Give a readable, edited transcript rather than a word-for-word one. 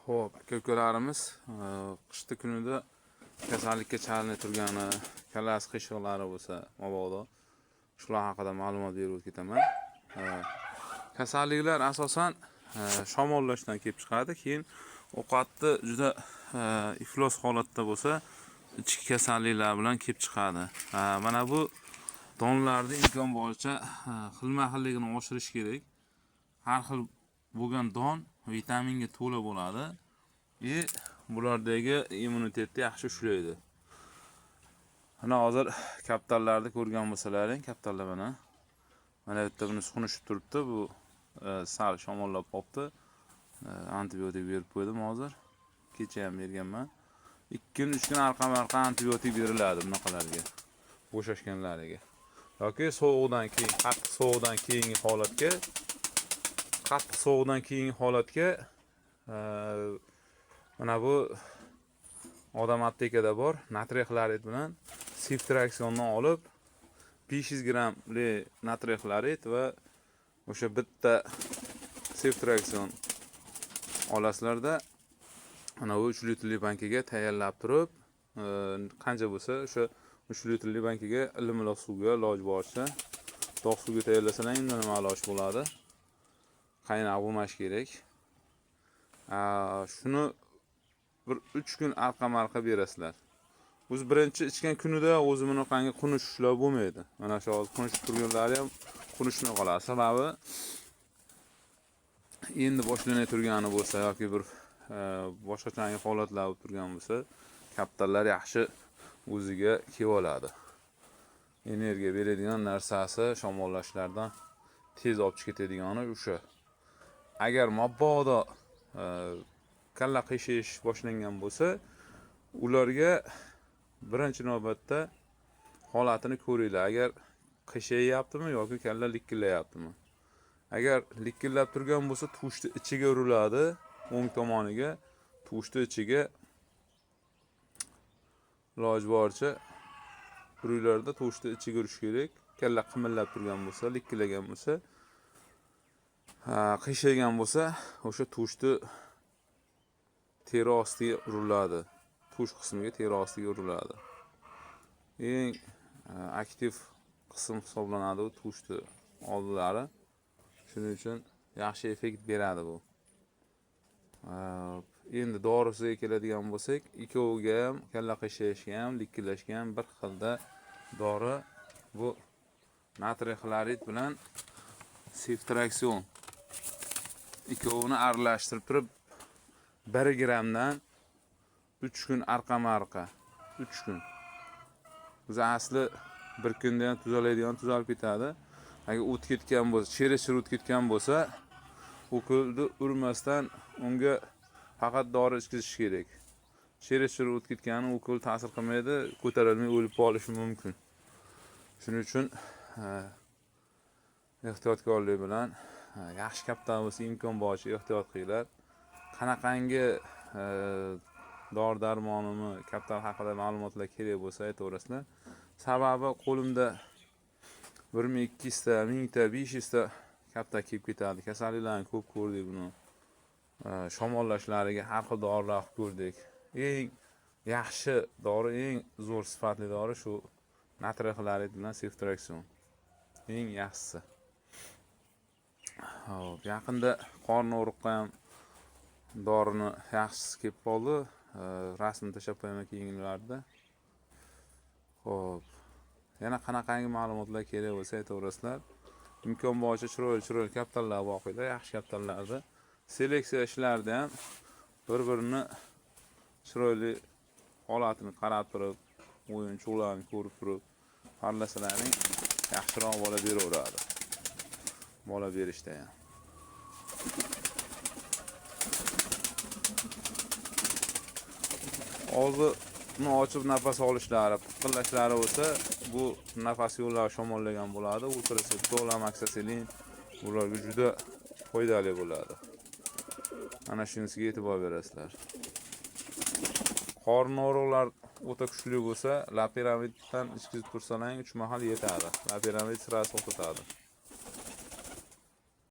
Xo'p, ko'klarimiz qishda kunida kasallikka chalinib turgani, kallasi qiyshiqlari bo'lsa, mabodo shular haqida ma'lumot berib ketaman. Kasalliklar asosan shamollashdan kelib chiqadi, keyin ovqatni juda iflos holatda bo'lsa, ichki kasalliklar bilan kelib chiqadi. Mana bu donlarni imkon boricha xilma-xilligini oshirish kerak. Har xil bo'lgan don vitaminga to'la bo'ladi. Bulardagi immunitetni yaxshi ushlaydi. Mana hozir kaptarlarni ko'rgan bo'lsalaring, kaptarlar mana bu yerda buni sunishib turibdi. Bu sal shamollab qopti. Antibiotik berib qo'ydim hozir. Kecha ham berganman. 2 kun 3 kun arqam-arqa antibiotik beriladi bunaqalarga. Bo'shashganlariga. Yoki sovuqdan keyin, qattiq sovuqdan keyingi holatga mana bu odam aptekada bor natriy xlorid bilan siftraksionni olib 500 grammli natriy xlorid va o'sha bitta siftraksion olasizlarda mana bu 3 litrli bankaga tayyorlab turib, qancha bo'lsa o'sha 3 litrli bankaga ilimliq suvga iloj boricha to'q suvga tayyorlasalar undan ham alosh bo'ladi. Qaynab bo'lmash kerak. Shuni bir 3 kun arqam-arqa berasizlar. O'z birinchi ichgan kunida o'zi bunaqangi qunishishlar bo'lmaydi. Mana shu qunishib turganlari ham qunishmay qoladi. Sababi endi boshlanay turgani bo'lsa yoki bir boshqacha holatlar bo'lib turgan bo'lsa, kaptarlar yaxshi o'ziga kelib oladi. Energiya beradigan narsasi shamollashlardan tez olib chiqib ketadigani o'sha. Agar mabodo kalla qiyshish boshlangan bo'lsa, ularga birinchi navbatda holatini ko'ringlar. Agar qiyshayaptimi yoki kalla likillayaptimi? Agar likillab turgan bo'lsa, tushni ichiga uriladi, o'ng tomoniga, tushni ichiga iloj boricha uringlarda tushni ichiga urish kerak. Kalla qimillab turgan bo'lsa, likillagan bo'lsa, qiyshaygan bo'lsa, o'sha tushni teri ostiga uriladi. Tush qismiga teri ostiga uriladi. Eng aktiv qism hisoblanadi u tushni oldilari. Shuning uchun yaxshi effekt beradi bu. Endi dorisiga keladigan bo'lsak, ikkoviga ham, kalla qiyshayishga ham, likillashga ham bir xilda dori bu natriy xlorid bilan siftraksion. Ikkovini aralashtirib turib 1 grammdan 3 kun arqam-arqa 3 kun. Biz asli 1 kunda ham tuzalib ketadi. Agar o't ketgan bo'lsa, cherishir o't ketgan bo'lsa, ukulni urmasdan unga faqat dori ichkizish kerak. Cherishir o't ketgani ukul ta'sir qilmaydi, ko'tarilmay o'lib qolishi mumkin. Shuning uchun ehtiyotkorlik bilan yaxshi kaptar bo'lsa imkon boricha ehtiyot qilinglar. Qanaqangi dori-darmonimi, kaptar haqida ma'lumotlar kerak bo'lsa aytaverasizlar. Sababi qo'limda 1200 ta, 1000 ta, 500 ta kaptar kelib ketadi. Kasalliklarni ko'p ko'rdik buni. Shamollashlariga har xil dorilar ko'rdik. Eng yaxshi dori, eng zo'r sifatli dori shu natriy xlorid bilan siftraksion. Eng yaxshisi. Hop, yaqinda qorni og'riqqa ham dorini yaxshisi kelib qoldi. Rasmni tashlab qo'yaman keyingilarda. Hop. Yana qanaqangi ma'lumotlar kerak bo'lsa aytaverasizlar. Imkon boricha chiroyli kaptarlar boqinglar, yaxshi kaptarlarni. Seleksiya ishlarida ham bir-birini chiroyli holatini qarab turib, o'yinchoqlarni ko'rib turib, farlasalaring yaxshiroq bola beraveradi. Bola berishda ham. Og'zini ochib nafas olishlari, piqillashlari bo'lsa, bu nafas yo'llari shamollagan bo'ladi. Ultraseptol, amoxicillin ularga juda foydali bo'ladi. Ana shunisiga e'tibor berasizlar. Qorni og'riqlar o'ta kuchli bo'lsa, loperamiddan ichkizib tursalang 3 mahal yetadi. Loperamid sirasi to'xtatadi.